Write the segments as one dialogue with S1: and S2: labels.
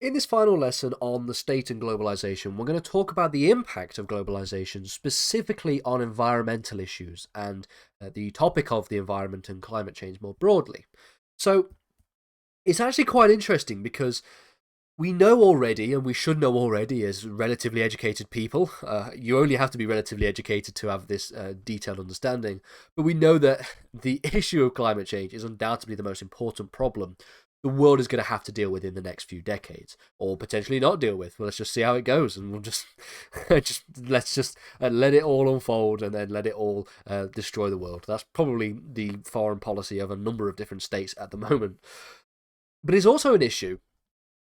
S1: In this final lesson on the state and globalization, we're going to talk about the impact of globalization specifically on environmental issues and the topic of the environment and climate change more broadly. So it's actually quite interesting because we know already, and we should know already as relatively educated people, you only have to be relatively educated to have this detailed understanding, but we know that the issue of climate change is undoubtedly the most important problem the world is going to have to deal with in the next few decades, or potentially not deal with. Well, let's just see how it goes, and we'll just, let's let it all unfold, and then let it all destroy the world. That's probably the foreign policy of a number of different states at the moment. But it's also an issue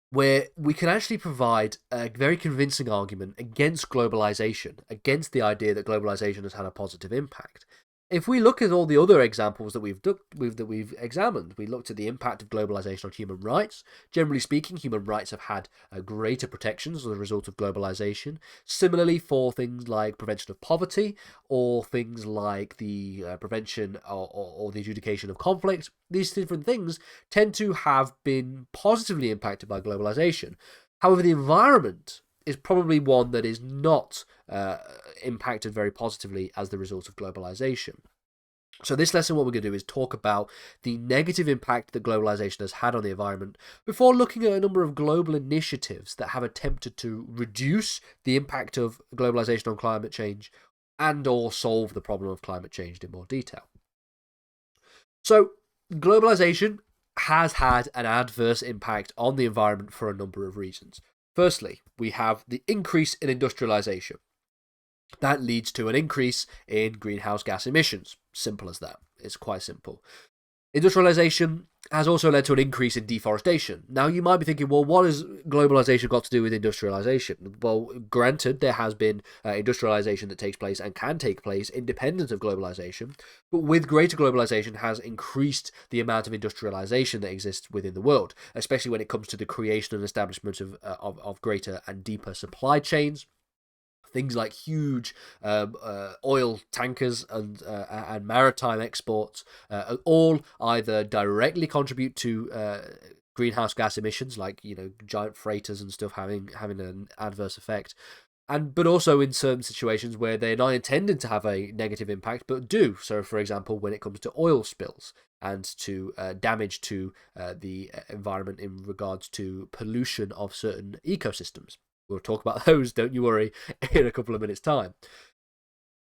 S1: where we can actually provide a very convincing argument against globalization, against the idea that globalization has had a positive impact. If we look at all the other examples that we've examined, we looked at the impact of globalization on human rights. Generally speaking, human rights have had greater protections as a result of globalization. Similarly, for things like prevention of poverty, or things like the prevention or the adjudication of conflict, these different things tend to have been positively impacted by globalization. However, the environment is probably one that is not impacted very positively as the result of globalization. So this lesson, what we're going to do is talk about the negative impact that globalization has had on the environment before looking at a number of global initiatives that have attempted to reduce the impact of globalization on climate change and or solve the problem of climate change in more detail. So globalization has had an adverse impact on the environment for a number of reasons. Firstly, we have the increase in industrialization. That leads to an increase in greenhouse gas emissions. Simple as that. It's quite simple. Industrialization has also led to an increase in deforestation. Now, you might be thinking, well, what has globalization got to do with industrialization? Well, granted, there has been industrialization that takes place and can take place independent of globalization, but with greater globalization has increased the amount of industrialization that exists within the world, especially when it comes to the creation and establishment of greater and deeper supply chains. Things like huge oil tankers and maritime exports all either directly contribute to greenhouse gas emissions, like giant freighters and stuff having an adverse effect, but also in certain situations where they're not intended to have a negative impact but do. So, for example, when it comes to oil spills and to damage to the environment in regards to pollution of certain ecosystems. We'll talk about those, don't you worry, in a couple of minutes' time.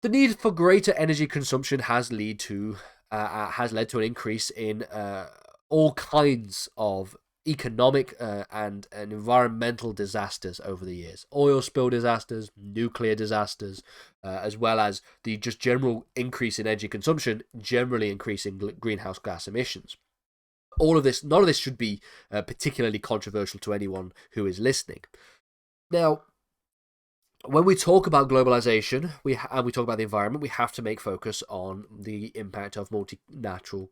S1: The need for greater energy consumption has led to an increase in all kinds of economic and environmental disasters over the years. Oil spill disasters, nuclear disasters, as well as the just general increase in energy consumption, generally increasing greenhouse gas emissions. All of this, none of this should be particularly controversial to anyone who is listening. Now, when we talk about globalization and we talk about the environment, we have to make focus on the impact of multinational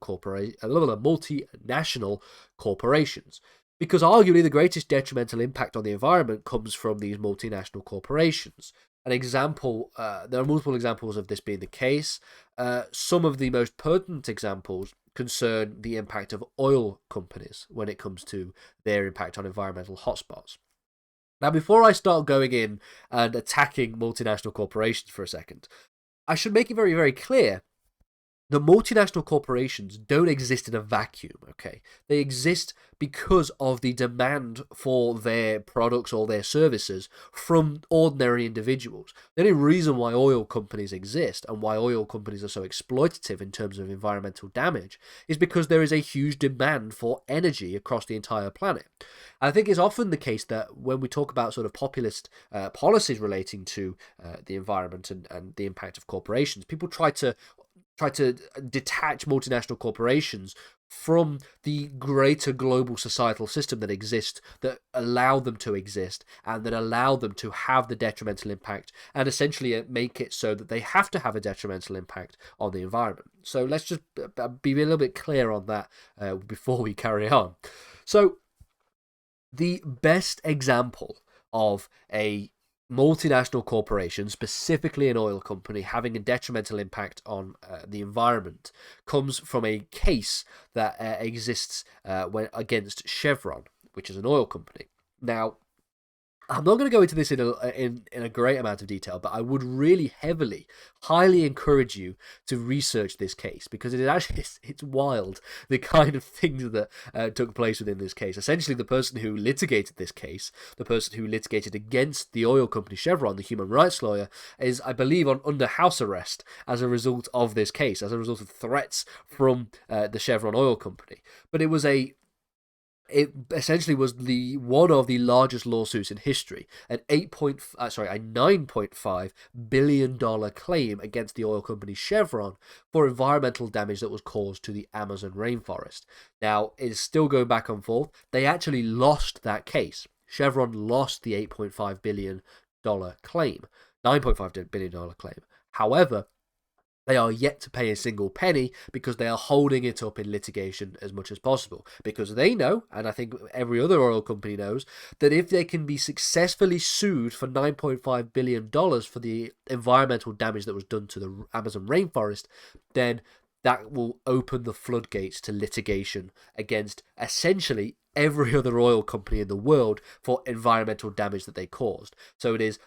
S1: corporations, because arguably the greatest detrimental impact on the environment comes from these multinational corporations. An example, there are multiple examples of this being the case. Some of the most pertinent examples concern the impact of oil companies when it comes to their impact on environmental hotspots. Now, before I start going in and attacking multinational corporations for a second, I should make it very, very clear the multinational corporations don't exist in a vacuum, okay? They exist because of the demand for their products or their services from ordinary individuals. The only reason why oil companies exist and why oil companies are so exploitative in terms of environmental damage is because there is a huge demand for energy across the entire planet. I think it's often the case that when we talk about sort of populist policies relating to the environment and the impact of corporations, people try to detach multinational corporations from the greater global societal system that exists, that allow them to exist and that allow them to have the detrimental impact, and essentially make it so that they have to have a detrimental impact on the environment. So let's just be a little bit clear on that before we carry on. So the best example of a multinational corporation, specifically an oil company, having a detrimental impact on the environment comes from a case that exists against Chevron, which is an oil company. Now, I'm not going to go into this in a great amount of detail, but I would really highly encourage you to research this case, because it is actually it's wild, the kind of things that took place within this case. Essentially, the person who litigated this case, the person who litigated against the oil company Chevron, the human rights lawyer, is, I believe, under house arrest as a result of this case, as a result of threats from the Chevron oil company. But it essentially was one of the largest lawsuits in history, a $9.5 billion claim against the oil company Chevron for environmental damage that was caused to the Amazon rainforest. Now, it is still going back and forth. They actually lost that case. Chevron lost the $8.5 billion claim, $9.5 billion claim. However, they are yet to pay a single penny because they are holding it up in litigation as much as possible. Because they know, and I think every other oil company knows, that if they can be successfully sued for $9.5 billion for the environmental damage that was done to the Amazon rainforest, then that will open the floodgates to litigation against essentially every other oil company in the world for environmental damage that they caused. So it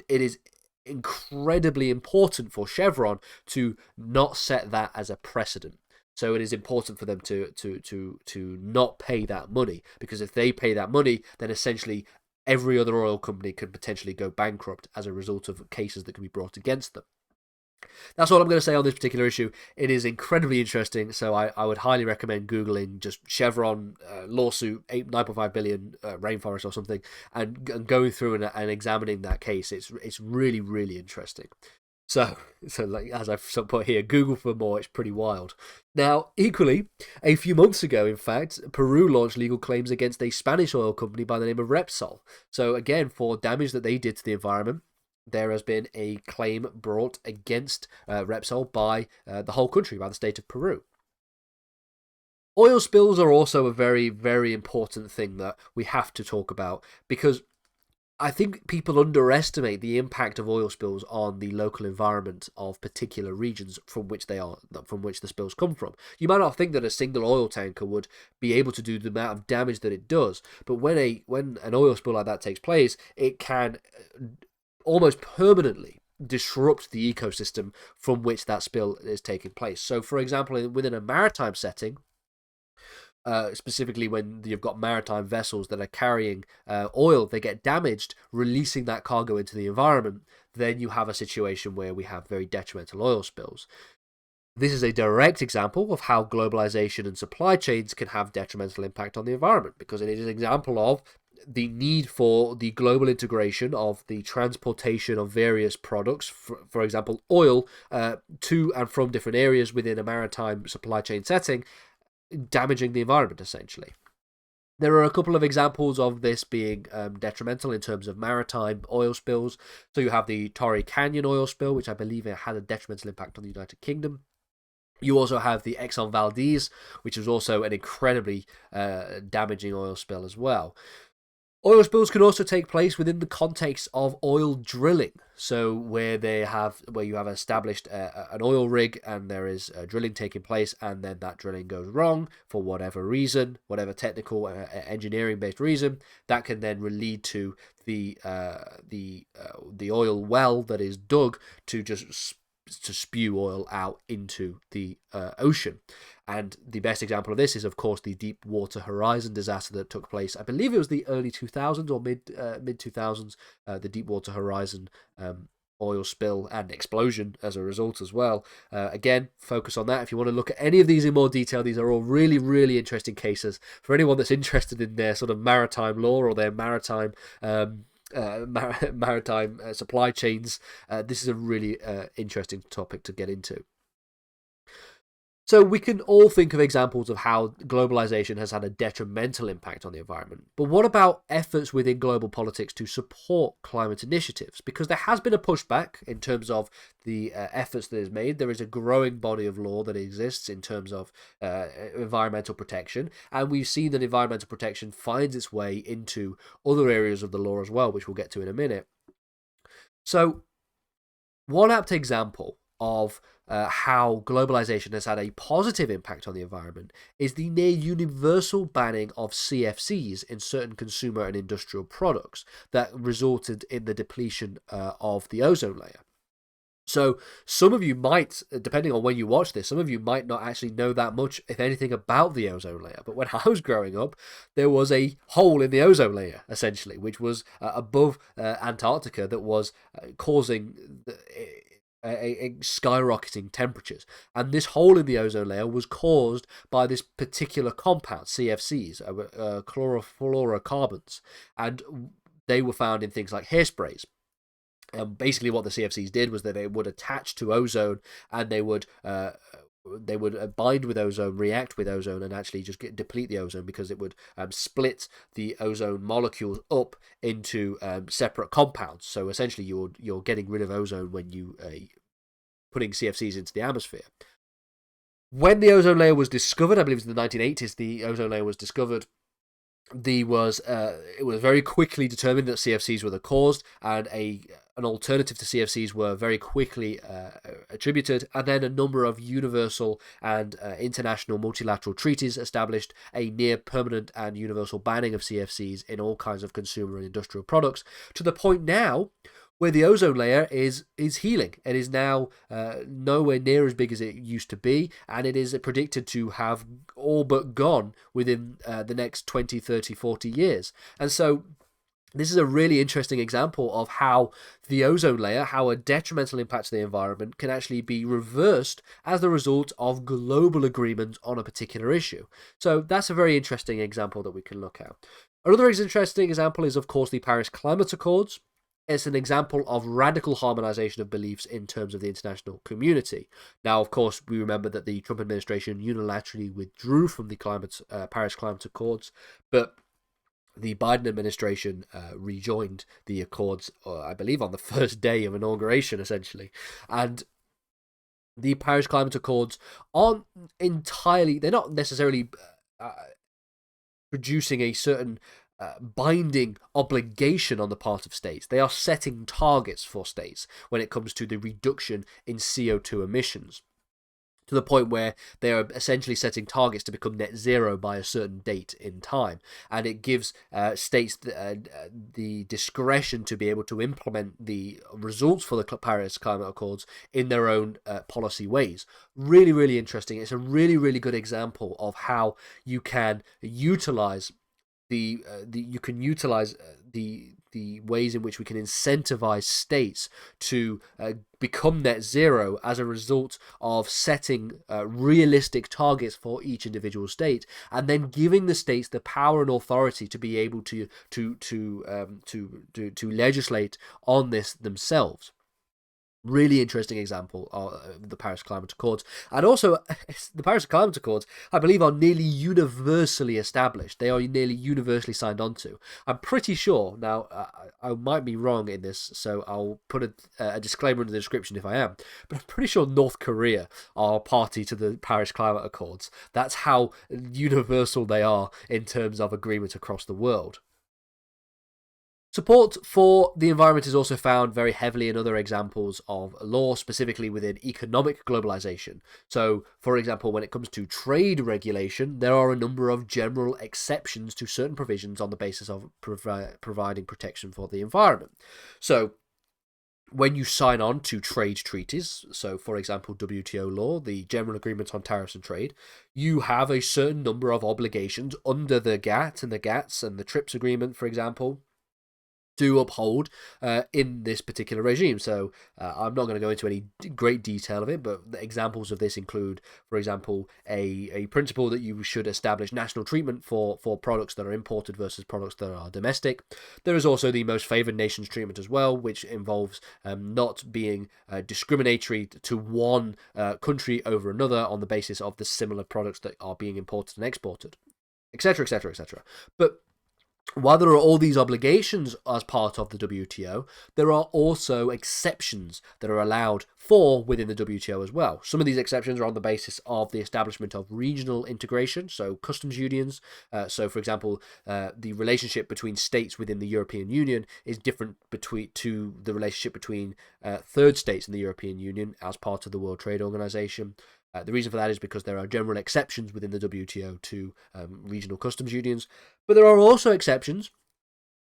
S1: is incredibly important for Chevron to not set that as a precedent. So it is important for them to not pay that money, because if they pay that money, then essentially every other oil company could potentially go bankrupt as a result of cases that can be brought against them. That's all I'm going to say on this particular issue. It is incredibly interesting, so I would highly recommend Googling just Chevron lawsuit, 9.5 billion rainforest or something, and going through and examining that case. It's really, really interesting. So like, as I've put here, Google for more. It's pretty wild. Now, equally, a few months ago, in fact, Peru launched legal claims against a Spanish oil company by the name of Repsol. So again, for damage that they did to the environment, there has been a claim brought against Repsol by the whole country, by the state of Peru. Oil spills are also a very, very important thing that we have to talk about, because I think people underestimate the impact of oil spills on the local environment of particular regions from which the spills come from. You might not think that a single oil tanker would be able to do the amount of damage that it does, but when an oil spill like that takes place, it can almost permanently disrupt the ecosystem from which that spill is taking place. So, for example, within a maritime setting, specifically when you've got maritime vessels that are carrying oil, they get damaged, releasing that cargo into the environment, then you have a situation where we have very detrimental oil spills. This is a direct example of how globalization and supply chains can have detrimental impact on the environment, because it is an example of the need for the global integration of the transportation of various products, for example, oil, to and from different areas within a maritime supply chain setting, damaging the environment, essentially. There are a couple of examples of this being detrimental in terms of maritime oil spills. So you have the Torrey Canyon oil spill, which I believe it had a detrimental impact on the United Kingdom. You also have the Exxon Valdez, which was also an incredibly damaging oil spill as well. Oil spills can also take place within the context of oil drilling. So where you have established an oil rig and there is drilling taking place, and then that drilling goes wrong for whatever reason, whatever technical engineering based reason, that can then lead to the oil well that is dug to spew oil out into the ocean. And the best example of this is, of course, the Deepwater Horizon disaster that took place. I believe it was the early 2000s or mid 2000s. The Deepwater Horizon oil spill and explosion as a result as well. Again, focus on that if you want to look at any of these in more detail. These are all really, really interesting cases for anyone that's interested in their sort of maritime law or their maritime supply chains. This is a really interesting topic to get into. So we can all think of examples of how globalization has had a detrimental impact on the environment. But what about efforts within global politics to support climate initiatives? Because there has been a pushback in terms of the efforts that is made. There is a growing body of law that exists in terms of environmental protection. And we've seen that environmental protection finds its way into other areas of the law as well, which we'll get to in a minute. So one apt example of how globalization has had a positive impact on the environment is the near universal banning of CFCs in certain consumer and industrial products that resulted in the depletion of the ozone layer. So some of you might, depending on when you watch this, some of you might not actually know that much, if anything, about the ozone layer. But when I was growing up, there was a hole in the ozone layer, essentially, which was above Antarctica that was causing skyrocketing temperatures. And this hole in the ozone layer was caused by this particular compound, CFCs, chlorofluorocarbons. And they were found in things like hairsprays. Basically, what the CFCs did was that they would attach to ozone, and they would bind with ozone, react with ozone, and actually just deplete the ozone, because it would split the ozone molecules up into separate compounds. So essentially, you're getting rid of ozone when you putting CFCs into the atmosphere. When the ozone layer was discovered, I believe it was in the 1980s, the ozone layer was discovered. It was very quickly determined that CFCs were the cause, and an alternative to CFCs were very quickly attributed, and then a number of universal and international multilateral treaties established a near permanent and universal banning of CFCs in all kinds of consumer and industrial products, to the point now where the ozone layer is healing. It is now nowhere near as big as it used to be, and it is predicted to have all but gone within the next 20, 30, 40 years. And so this is a really interesting example of how the ozone layer, how a detrimental impact to the environment can actually be reversed as the result of global agreement on a particular issue. So that's a very interesting example that we can look at. Another interesting example is, of course, the Paris Climate Accords. It's an example of radical harmonization of beliefs in terms of the international community. Now, of course, we remember that the Trump administration unilaterally withdrew from the Paris Climate Accords, but the Biden administration rejoined the Accords, I believe, on the first day of inauguration, essentially. And the Paris Climate Accords aren't entirely, they're not necessarily producing a certain binding obligation on the part of states. They are setting targets for states when it comes to the reduction in CO2 emissions, to the point where they are essentially setting targets to become net zero by a certain date in time. And it gives states the discretion to be able to implement the results for the Paris Climate Accords in their own policy ways. Really, really interesting. It's a really, really good example of how you can utilize the ways in which we can incentivize states to become net zero as a result of setting realistic targets for each individual state, and then giving the states the power and authority to be able to legislate on this themselves. Really interesting example of the Paris Climate Accords. And also, the Paris Climate Accords, I believe, are nearly universally established. They are nearly universally signed on to. I'm pretty sure, now, I might be wrong in this, so I'll put a disclaimer in the description if I am, but I'm pretty sure North Korea are party to the Paris Climate Accords. That's how universal they are in terms of agreement across the world. Support for the environment is also found very heavily in other examples of law, specifically within economic globalization. So, for example, when it comes to trade regulation, there are a number of general exceptions to certain provisions on the basis of providing protection for the environment. So, when you sign on to trade treaties, so for example WTO law, the General Agreement on Tariffs and Trade, you have a certain number of obligations under the GATT and the GATS and the TRIPS agreement, for example, to uphold in this particular regime. So I'm not going to go into any great detail of it, but the examples of this include, for example, a principle that you should establish national treatment for products that are imported versus products that are domestic. There is also the most favored nations treatment as well, which involves not being discriminatory to one country over another on the basis of the similar products that are being imported and exported, etc., etc., etc. But While there are all these obligations as part of the WTO, there are also exceptions that are allowed for within the WTO as well. Some of these exceptions are on the basis of the establishment of regional integration, so customs unions. So, for example, the relationship between states within the European Union is different to the relationship between third states in the European Union as part of the World Trade Organization. The reason for that is because there are general exceptions within the WTO to regional customs unions, but there are also exceptions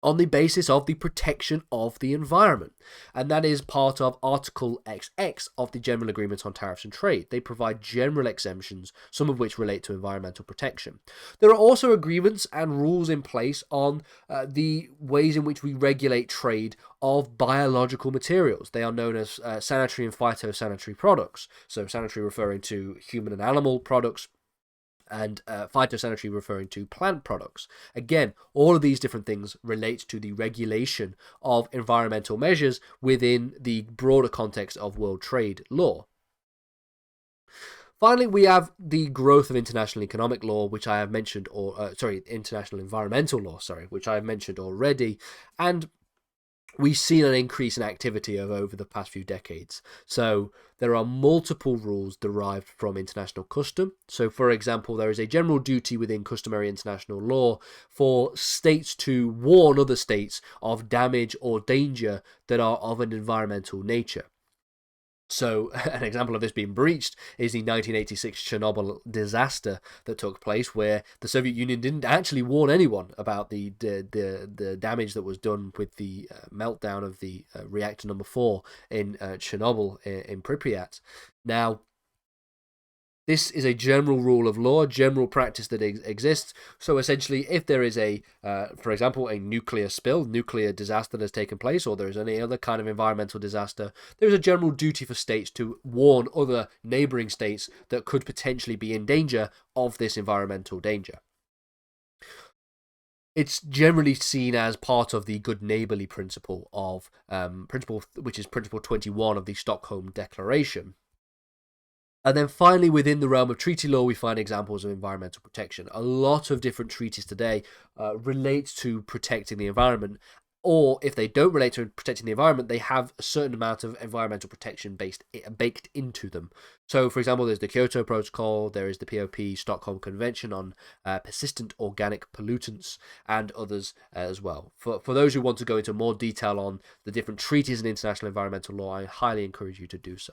S1: on the basis of the protection of the environment. And that is part of Article XX of the General Agreement on Tariffs and Trade. They provide general exemptions, some of which relate to environmental protection. There are also agreements and rules in place on the ways in which we regulate trade of biological materials. They are known as sanitary and phytosanitary products. So sanitary referring to human and animal products, and phytosanitary referring to plant products. Again, all of these different things relate to the regulation of environmental measures within the broader context of world trade law. Finally, we have the growth of international economic law, which I have mentioned, international environmental law, which I have mentioned already, and we've seen an increase in activity over the past few decades. So there are multiple rules derived from international custom. So, for example, there is a general duty within customary international law for states to warn other states of damage or danger that are of an environmental nature. So, an example of this being breached is the 1986 Chernobyl disaster that took place, where the Soviet Union didn't actually warn anyone about the damage that was done with the meltdown of the reactor number 4 in Chernobyl in Pripyat. Now, this is a general rule of law, general practice that exists. So essentially, if there is for example, a nuclear spill, nuclear disaster that has taken place, or there is any other kind of environmental disaster, there is a general duty for states to warn other neighboring states that could potentially be in danger of this environmental danger. It's generally seen as part of the good neighborly principle of which is Principle 21 of the Stockholm Declaration. And then finally, within the realm of treaty law, we find examples of environmental protection. A lot of different treaties today relate to protecting the environment, or if they don't relate to protecting the environment, they have a certain amount of environmental protection baked into them. So, for example, there's the Kyoto Protocol, there is the POP Stockholm Convention on persistent organic pollutants, and others as well. For those who want to go into more detail on the different treaties in international environmental law, I highly encourage you to do so.